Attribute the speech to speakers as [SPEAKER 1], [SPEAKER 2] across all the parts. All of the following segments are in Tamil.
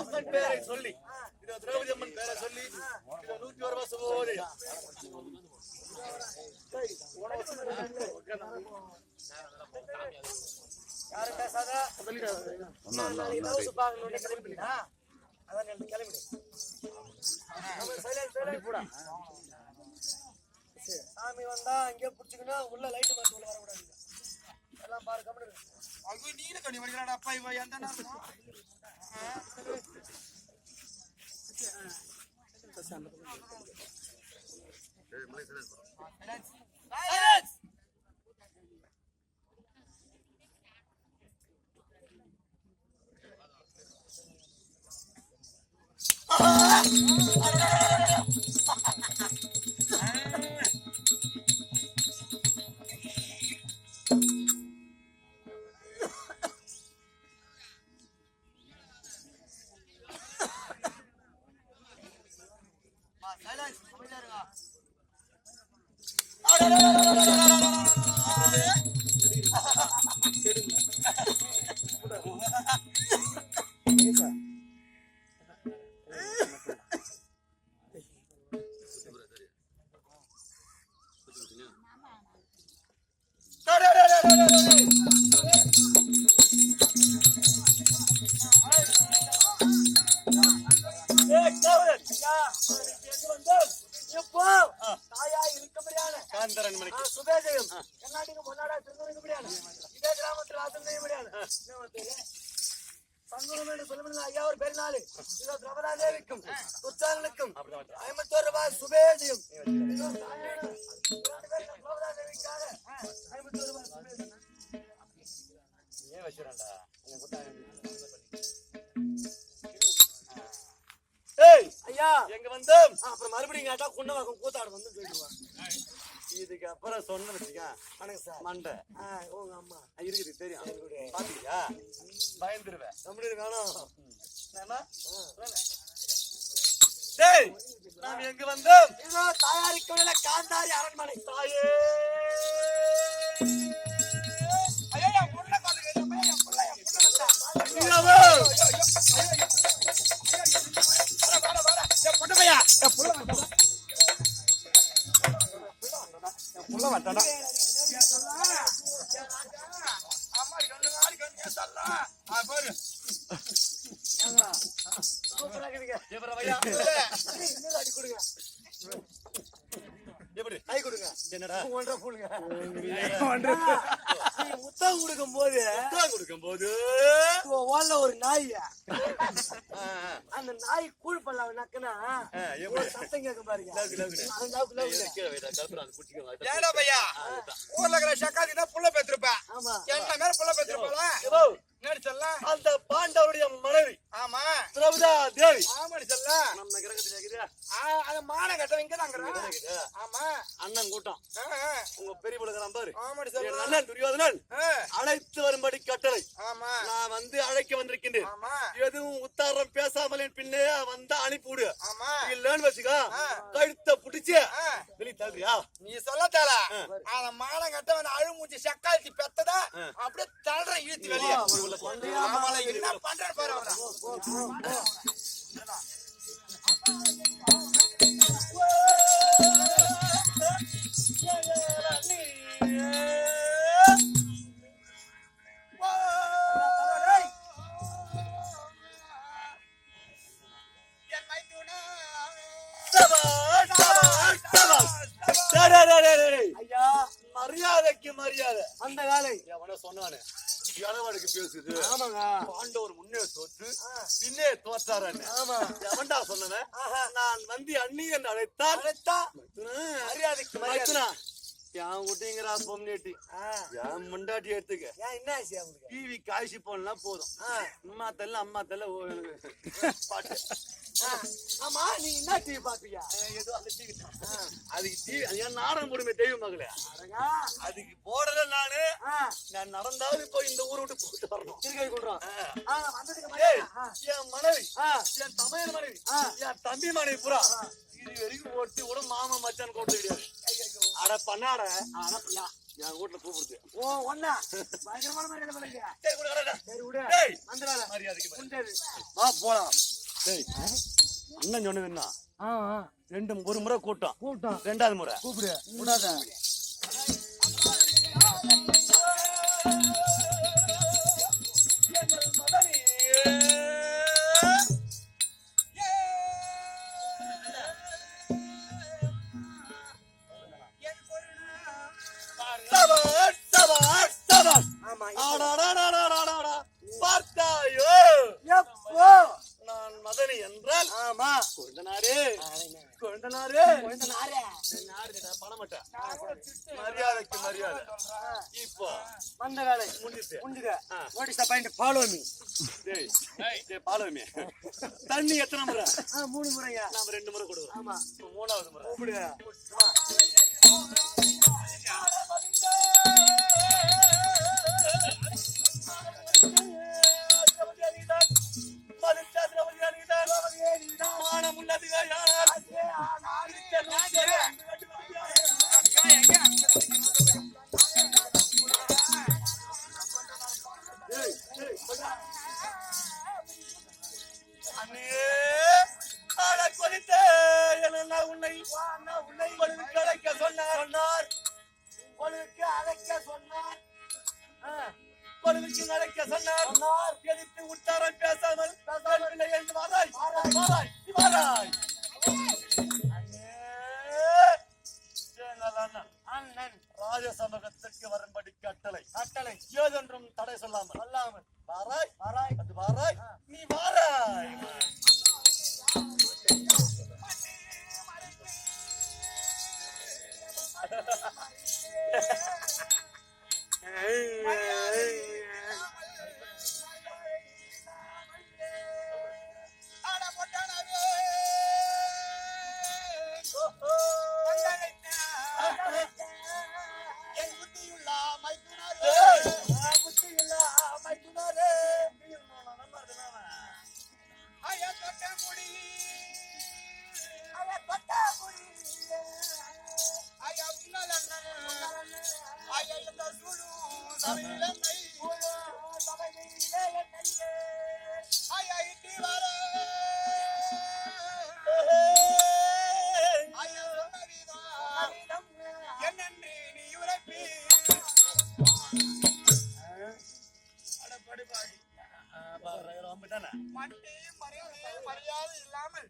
[SPEAKER 1] அம்மன் பேரை சொல்லி திரௌபதி அம்மன் பேரை சொல்லி 101 ரூபாய் சுபோதயம். யாரும் பேசாத கிளம்பினா அதான் கிளம்பிடு. சாமி வந்தா அங்கே புடிச்சுக்கணும். உள்ள லைட் மாட்டி உள்ள வரக்கூடாது. எல்லாம் பாரு கம்முனு. அது நீல கண்ணி வடிறாடா அப்பா இவ எந்த நேரமா? சுபேஜயம் கர்நாடக பொன்னாடா திருநெல்வேலியான இதே கிராமத்தில் ஆசனையுடையான சங்குரமேடு சொல்லுங்க ஐயா ஒரு பெருநாள் இதோ திரௌபதாதேவிக்கும் உச்சாரனுக்கும் 51 ரூபாய் சுபேஜயம். திரௌபதாதேவிக்காக 51 ரூபாய் சுபேஜயம். ஏன் வச்சுறான்டா ஐயா எங்க வந்து அப்புறம் மறுபடியும் கேட்டா குண்டவாக்கம் கூத்தாடு வந்து சொல்லிடுவான். இதுக்கு அப்புறம் சொன்ன வச்சுக்க மண்டை உங்க அம்மா இருக்குது தெரியும் பாத்தீங்களா பயந்துருவேன். தமிழ் வேணும் நாம் எங்க வந்தோம்? இதோ தாயாரிக்கவில்லை காந்தாரி அரண்மனை. தாயே முத்தம் கொடுக்கும் போது ஒரு நாய் அந்த நாய் கூழ் பண்ண நக்குனா சத்தம் கேட்க பாருங்க. புள்ள பெற்றிருப்பேன் என்ன மேல புள்ள பெற்றிருப்பாள அந்த பாண்டவருடைய மனைவி. ஆமா திரௌபதா தேவி. ஆமா சொல்ல நம்ம கிரகத்துல அது மான கட்டவங்க தாங்க. ஆமா அண்ணன் கூட்டம் உங்க பெரிய பிள்ளைங்க பாரு. அண்ணன் துரியோதனன் அழைத்து வரும்படி கட்டளை. ஆமா நான் வந்து அழைக்க வந்திருக்கின்றேன். எதுவும் உத்தாரம் பேசாமல் என் பின்னே வந்து அனுப்பிவிடு. ஆமா இல்லன்னு வச்சுக்கோ கழுத்த புடிச்சு வெளி தள்ளுறியா? நீ சொல்ல தேல அந்த மான கட்டவன் அழுமூச்சி சக்காத்தி பெத்ததா அப்படியே தள்ளுற இழுத்து வெளியே என்ன பண்ற பாரு. மரியாதைக்கு மரியாதை. அந்த காலை சொன்னானு இளவடுக்கு பேசுது. ஆமாங்க பாண்டவர் முன்னே தோற்று பின்னே தோற்றாரு. ஆமா எவன்டா சொன்னவன்? நான் வந்து அண்ணி என்று அழைத்தா மரியாதைக்கு மரியாதை. என் குட்டிங்கிறா பொம்னேட்டி என் முண்டாட்டி எடுத்துக்க. என்ன டிவி காய்ச்சி போனா போதும். அம்மா தெல்ல பாட்டு. ஆமா நீ என்ன டிவி பாப்பியா? ஏதோ அந்த டிவி அதுக்கு டிவி என் நாடகம் போடுமே தெய்வ மகளே அதுக்கு போடல. நான் நடந்தாலும் இப்போ இந்த ஊரை விட்டு போட்டு வரணும். என் மனைவி என் தமிழ் மனைவி என் தம்பி மனைவி புறா இது வரைக்கும் போட்டு கூட மாமா மச்சான் கொடுத்து கிடையாது. அட பண்ணாட
[SPEAKER 2] என் வீட்டுல கூப்பிடுது.
[SPEAKER 1] ஓ ஒண்ணா பயங்கரமான மரியாதை பண்ணுங்க.
[SPEAKER 2] சரி கூட வரடா.
[SPEAKER 1] சரி விடு.
[SPEAKER 2] டேய்
[SPEAKER 1] அந்த வேலை
[SPEAKER 2] மரியாதைக்கு
[SPEAKER 1] உண்டது.
[SPEAKER 2] வா போலாம். டேய் அண்ணன் சொன்னது என்ன? ஒரு முறை கூட்டம் ரெண்டாவது முறை
[SPEAKER 1] கூப்பிடு விடாத.
[SPEAKER 2] பார்த்தாயோ
[SPEAKER 1] எப்போ
[SPEAKER 2] நான் மதனி என்றால்
[SPEAKER 1] ஆமா
[SPEAKER 2] கொண்டனாரே பணமட்ட மரியாதைக்கு மரியாதை. இப்போ
[SPEAKER 1] வந்த வேலை
[SPEAKER 2] முடிச்சு
[SPEAKER 1] உண்டுக. Notice point follow me.
[SPEAKER 2] பாலமே தண்ணி எத்தனை முறை?
[SPEAKER 1] 3 முறையா?
[SPEAKER 2] நாம 2 முறை கொடுக்குறோம்.
[SPEAKER 1] ஆமா
[SPEAKER 2] 3வது முறை
[SPEAKER 1] கூப்பிடு.
[SPEAKER 2] எதிர்த்து உத்தாரம் பேசாமல் ராஜசமகத்திற்கு வரும்படி கட்டளை ஏதென்றும் தடை சொல்லாமல் வாராய் அது வாராய் நீ வாராய்.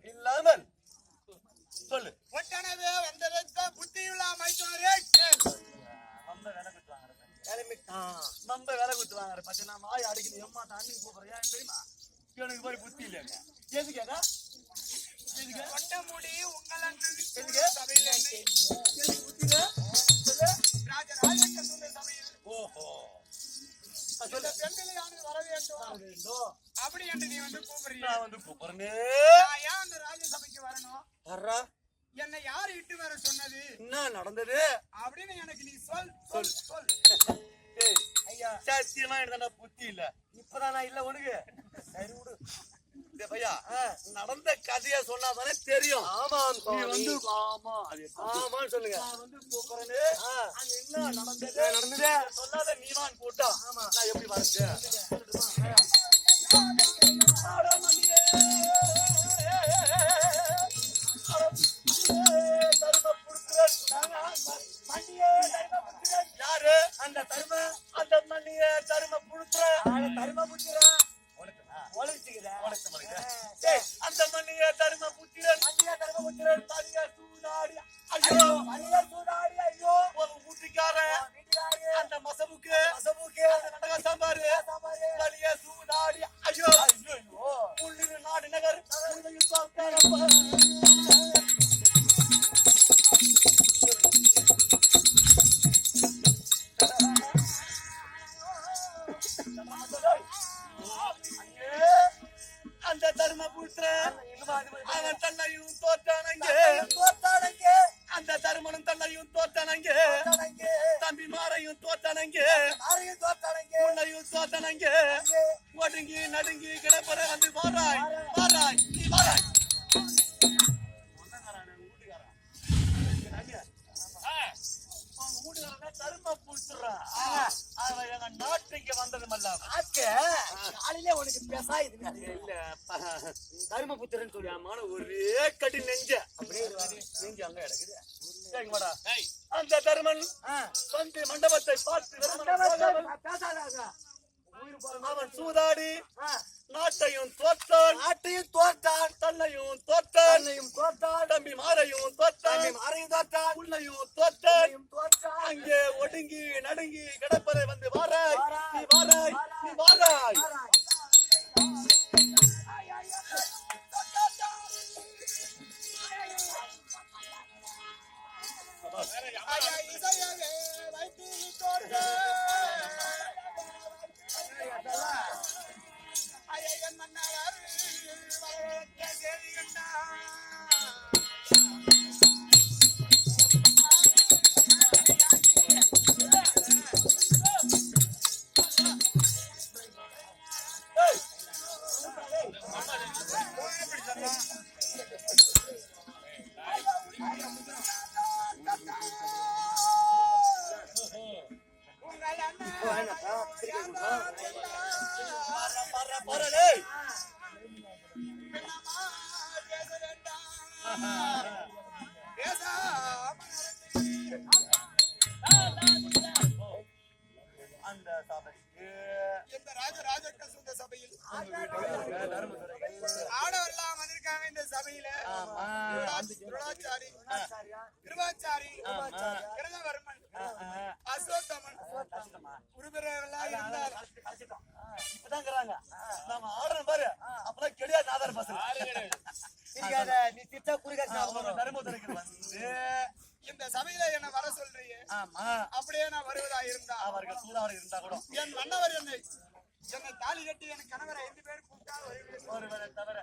[SPEAKER 2] இல்லாமல் சொல்லு.
[SPEAKER 1] ஒட்டனவே வந்ததற்கு புத்தியுள்ள மைத்துனரே
[SPEAKER 2] நம்ம வேலை கொடுத்து வாங்குற பச்சை நான் வாய் அடிக்கணும். எம்மா தண்ணி கூப்பிடுறேன் தெரியுமா? எனக்கு போய் புத்தி இல்லைங்க. எதுக்கேடா
[SPEAKER 1] கொண்ட முடி உங்களுக்கு
[SPEAKER 2] ஓஹோ
[SPEAKER 1] வர வேண்டும் அப்படி என்று நீ வந்து கூப்பிடுறீங்க.
[SPEAKER 2] நான் வந்து கூப்பிடுறேன்.
[SPEAKER 1] ஏன் அந்த ராஜசபைக்கு வரணும்?
[SPEAKER 2] வர்றா
[SPEAKER 1] என்னை யாரு இட்டு வர சொன்னது?
[SPEAKER 2] என்ன நடந்தது
[SPEAKER 1] அப்படின்னு எனக்கு நீ சொல் சொல் சொல்.
[SPEAKER 2] ஐயா சத்தியமா எனக்கு புத்தி இல்ல. இப்பதான் நான் இல்ல உனக்கு சரி விடு. பையா நடந்த கதையா சொன்னா தானே தெரியும். ஆமா நீ வந்து ஆமான்னு சொல்லுங்க. நான் வந்து கூப்பிடுறேன். அங்க என்ன நடந்தது சொல்லாத நீவான் போட்டா நான் எப்படி வரது? யாரு அந்த தரும அந்த மண்ணிய தரும புழுத்துற தரும புத்திர அந்த மண்ணிய தரும புத்திரன் தனிய சூடாடி ஐயோ ஒரு ஊட்டிக்காரன் அந்த மசமுக்கு அந்த நடக சாம்பாரு தனிய சூடாடி ஐயோ உள்ளிரு நாடு நகர் அந்த தர்மபுத்திரன் அவன் தன்னையும் தோற்றானங்க அந்த தர்மனும் தன்னையும் தோற்றானங்க தம்பிமாரையும் தோற்றானங்க உன்னையும் தோற்றானங்க ஒடுங்கி நடுங்கி கிடப்பற வந்து வாராய் வாராய் நீ வாராய். தர்ம புடிச்சுறான் அவன் எங்க நாட்டுக்கு வந்ததும் அல்லாம
[SPEAKER 1] காலையில உனக்கு பெசாயுது
[SPEAKER 2] இல்ல தர்மபுத்திரன் சொல்லியாமான ஒரே கடி நெஞ்ச அப்படியே நெஞ்சு அங்க கிடக்குது கேக்குமாடா அந்த தர்மன் வந்து மண்டபத்தை பார்த்து அவன் சூதாடி நாட்டையும் தோற்றான் தன்னையும் தோற்றான் தம்பி மாரையும் தோற்றான் உன்னையும் தோற்றான் அங்கே ஒடுங்கி நடுங்கி கிடப்பதை வந்து வாராய் நீ வாராய் அந்த சபைக்கு
[SPEAKER 1] இந்த ராஜராஜ சபையில் ஆடவர்லாம் வந்திருக்காங்க. இந்த சபையில கிருபாச்சாரி கிருதவர்மன் அசோத்தமன் உருபிரர்களாக இருந்தார்.
[SPEAKER 2] இப்பதாங்கிறாங்க நாம ஆடுறோம் பாரு அப்பதான் கிடையாது ஆதார பசங்க நீ திட்டா தர்மபுத்திரக்கு வந்து
[SPEAKER 1] இந்த சபையில என்ன வர சொல்றீங்க? அப்படியே நான் வருவதா இருந்தா
[SPEAKER 2] அவர்கள் சூதாவர்கள் இருந்தா கூட
[SPEAKER 1] என் மன்னவர் என்னை தாலி கட்டி என் கணவரை 5 பேர் கூப்பிட்டா
[SPEAKER 2] ஒருவரை தவிர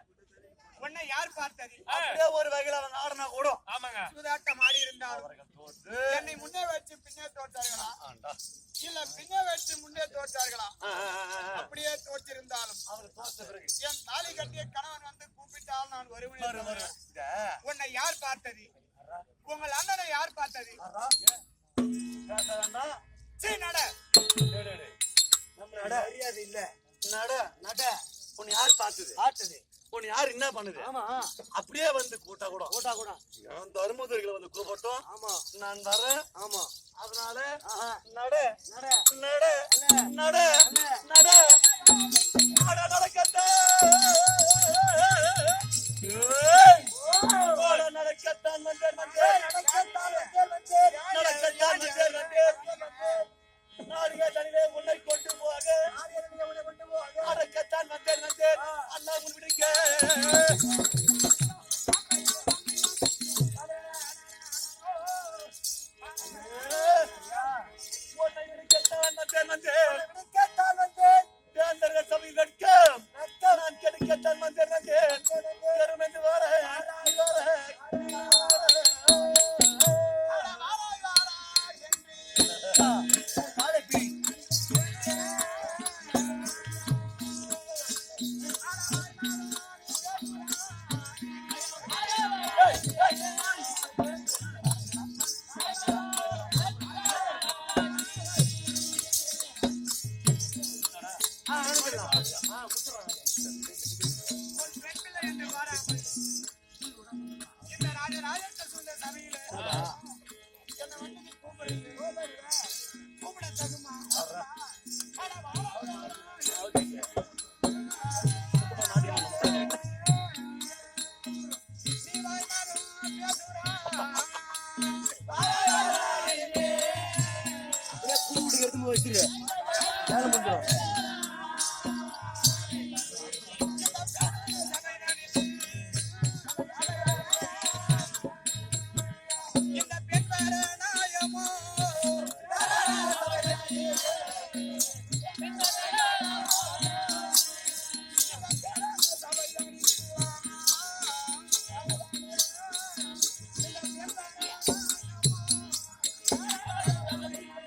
[SPEAKER 1] உன்னை யார் பார்த்தது?
[SPEAKER 2] அப்படியே ஒரு வகையில அவங்க ஆடினா கூட
[SPEAKER 1] சூதாட்டம் ஆடி இருந்தார். என்னை முன்னே வச்சு பின்னே தோற்றார்களா இல்ல பின்னே வச்சு முன்னே தோற்றார்களா? அப்படியே தோற்றிருந்தாலும் என் தாலி கட்டிய கணவன் வந்து கூப்பிட்டால் நான் வருவேன். உன்னை யார் பார்த்தது? உங்கள் அண்ணனை யார் பார்த்தது?
[SPEAKER 2] உன்னை யார் பார்த்தது? உன்னை யார் என்ன பண்ணுது? அப்படியே வந்து கூட்டா கூட தர்மபுரிகளை வந்து கூப்பிட்டோம். நான் வரேன். அதனால நட நடக்கத்தான் நாடுக தனிலே உன்னை கொண்டு போக அடக்கத்தான் வந்தேன் அண்ணா முன் விடுக்க உன்னை விடுக்கத்தான் வந்தேன் தேர்ந்தர்கள் சபையில் நான் கெடுக்கத்தான் வந்தேன் பெருமென்று
[SPEAKER 1] இந்த ராஜராஜ சபையில என்ன வந்து கூப்பிட தகுமா?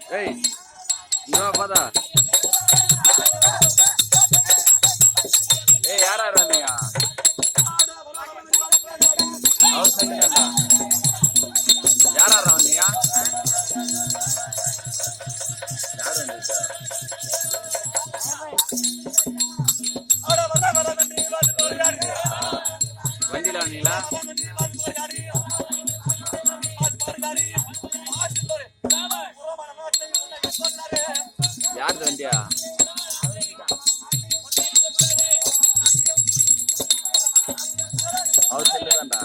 [SPEAKER 3] Hey, no pada. Hey, yara running. Outside. Yara running. பண்ணீங்களா? யாருது வண்டியா? அவர் செல்லுதான்டா.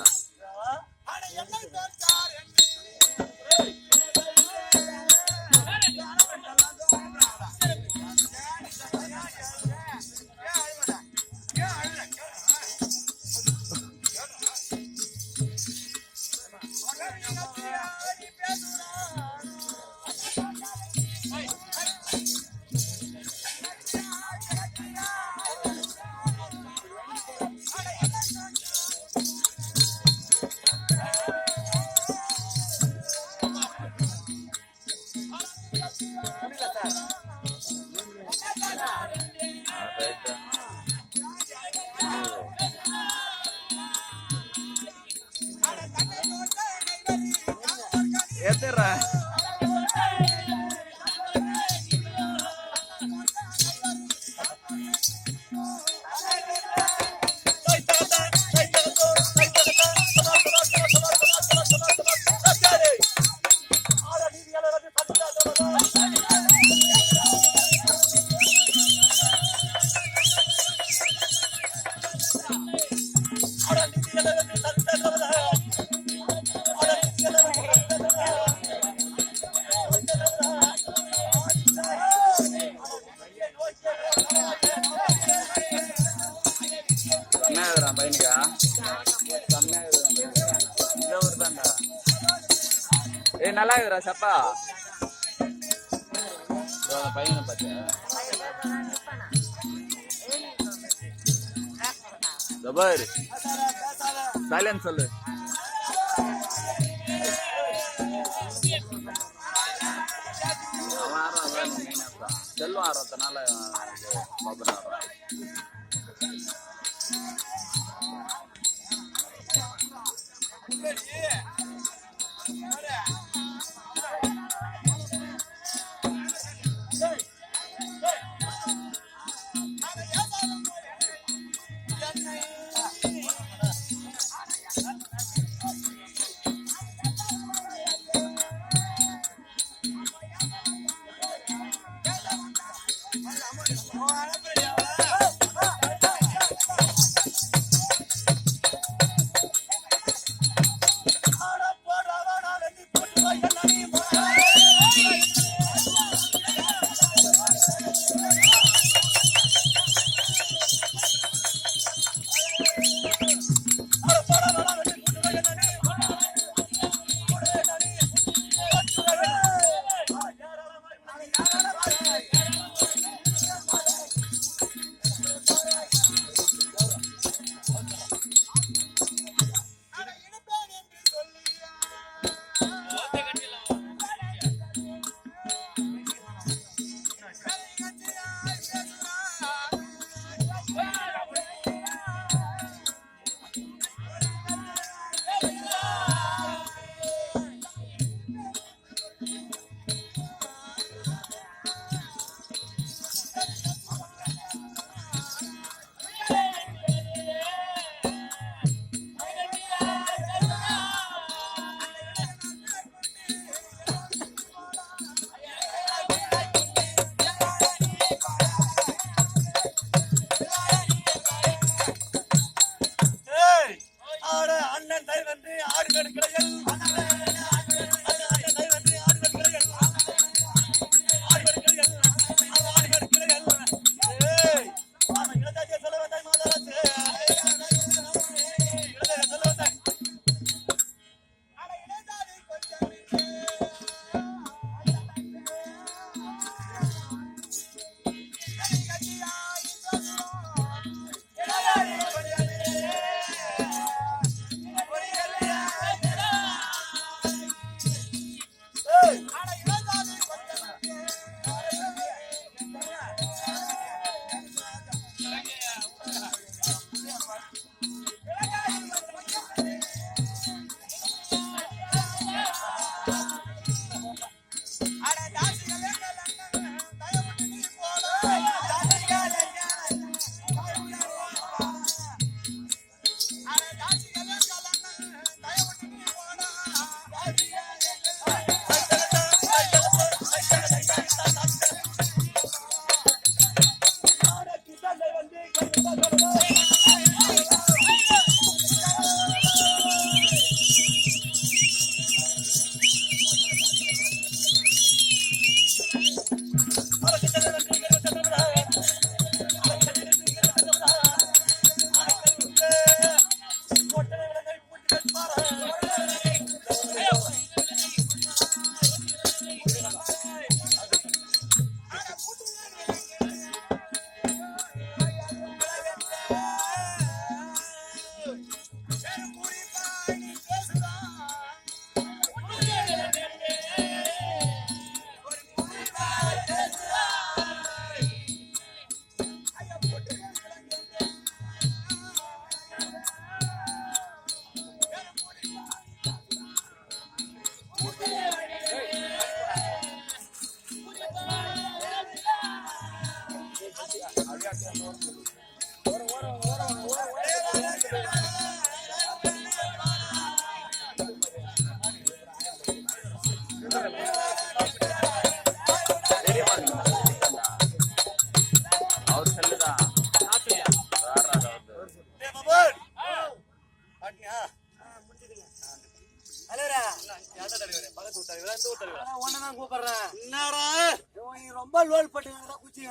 [SPEAKER 3] ஏத்துறா பையனுக்கா தான்டா. ஏய் நல்லா இருக்குறா சப்பா பையனை பார்த்தியா? ஜபர் சைலன்ஸ் சொல்லு. அவன் ஆடுறான் செல்வம் ஆடுறதுனால பாப்பா ஆடுறான்.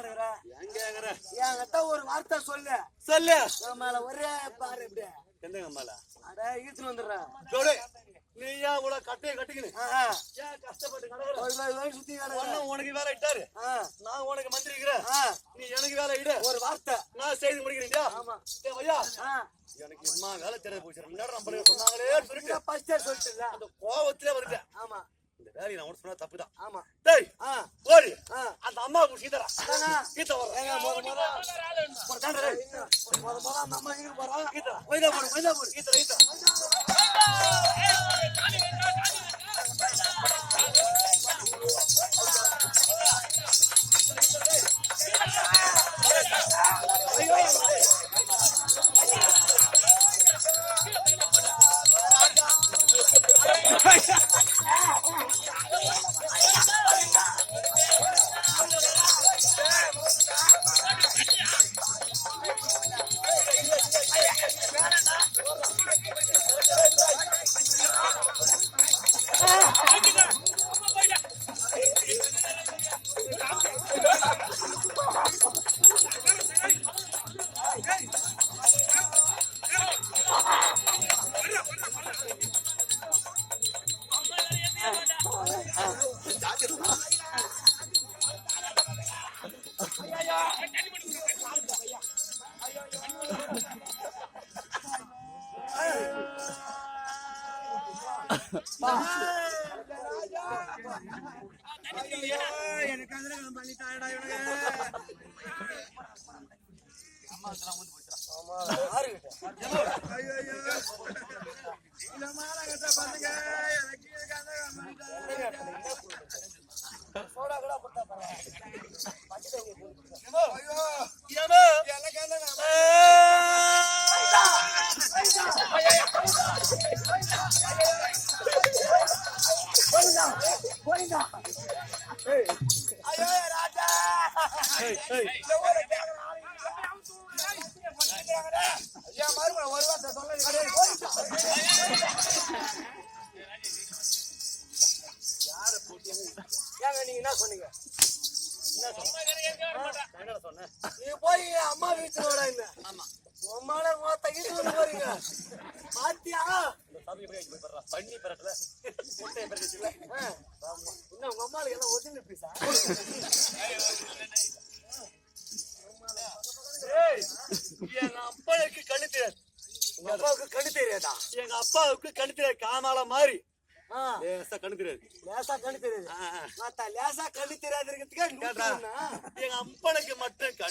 [SPEAKER 1] கிடக்குற
[SPEAKER 2] எங்க கேக்குற
[SPEAKER 1] என்கிட்ட ஒரு வார்த்தை சொல்லு
[SPEAKER 2] சொல்லு
[SPEAKER 1] மேல ஒரே பாரு இப்படி
[SPEAKER 2] எந்த கம்மால
[SPEAKER 1] அட ஈத்துன்னு வந்துடுறேன்
[SPEAKER 2] ஜோடி நீ ஏன் இவ்வளவு கட்டையை கட்டிக்கணும் ஏன் கஷ்டப்பட்டு கிடக்குற
[SPEAKER 1] சுத்தி கிடக்குற
[SPEAKER 2] உனக்கு வேலை இட்டாரு நான் உனக்கு மந்திரிக்கிறேன் நீ எனக்கு வேலை இடு
[SPEAKER 1] ஒரு வார்த்தை
[SPEAKER 2] நான் செய்து முடிக்கிறீங்களா
[SPEAKER 1] ஆமா
[SPEAKER 2] ஐயா எனக்கு அம்மா வேலை தெரியாது போச்சு நம்ம சொன்னாங்களே சொல்லிட்டு
[SPEAKER 1] ஃபர்ஸ்டே சொல்லிட்டு
[SPEAKER 2] அந்த கோவத்திலே வந்துட்டேன்
[SPEAKER 1] ஆமா
[SPEAKER 2] இந்த வேலையை நான் உனக்கு சொன்னா தப்புதான்
[SPEAKER 1] ஆமா
[SPEAKER 2] டேய் ஓடி அந்த அம்மா சீதரா கீத்த வர
[SPEAKER 1] அந்த அம்மா எங்க போறோம்
[SPEAKER 2] கீத்தரா வைதா போடு கீத்தரா
[SPEAKER 1] எனக்கு அதுல பண்ணி தாயடா இவனுங்க அம்மா அதெல்லாம் ஊந்து போச்சுடா ஆமா ஐயோ இந்த மாலை கட்ட பண்ணுங்க எனக்கு கதை சோடா கூட போட்டா பாரு ஐயோ
[SPEAKER 2] ஏமா
[SPEAKER 1] எனக்கு கதை போயிடா ஐயோ ராஜா ஐயா மறுபடியும் ஒரு வார்த்தை சொல்ல யார ஏங்க நீங்க என்ன சொன்னீங்க
[SPEAKER 2] என்ன சொன்ன
[SPEAKER 1] நீ போய் அம்மா வீட்டுல என்ன
[SPEAKER 2] ஆமா
[SPEAKER 1] உம்மால தகிட்டு வந்து போறீங்க பாத்தியா
[SPEAKER 2] பண்ணி பெறல முட்டையை பெறல
[SPEAKER 1] இன்னும் உங்க அம்மாளுக்கு எல்லாம் ஒரிஜினல் பீஸா
[SPEAKER 2] எங்க அப்பாவுக்கு கண்ணு தெரியாது
[SPEAKER 1] உங்க அப்பாவுக்கு கண்ணு தெரியாதா
[SPEAKER 2] எங்க அப்பாவுக்கு கண்ணு தெரியாது காமால மாதிரி லேசா கண்ணு தெரியாது
[SPEAKER 1] லேசா கண்ணு தெரியாது லேசா கண்ணு தெரியாது
[SPEAKER 2] எங்க அப்பனுக்கு மட்டும் கண்ணு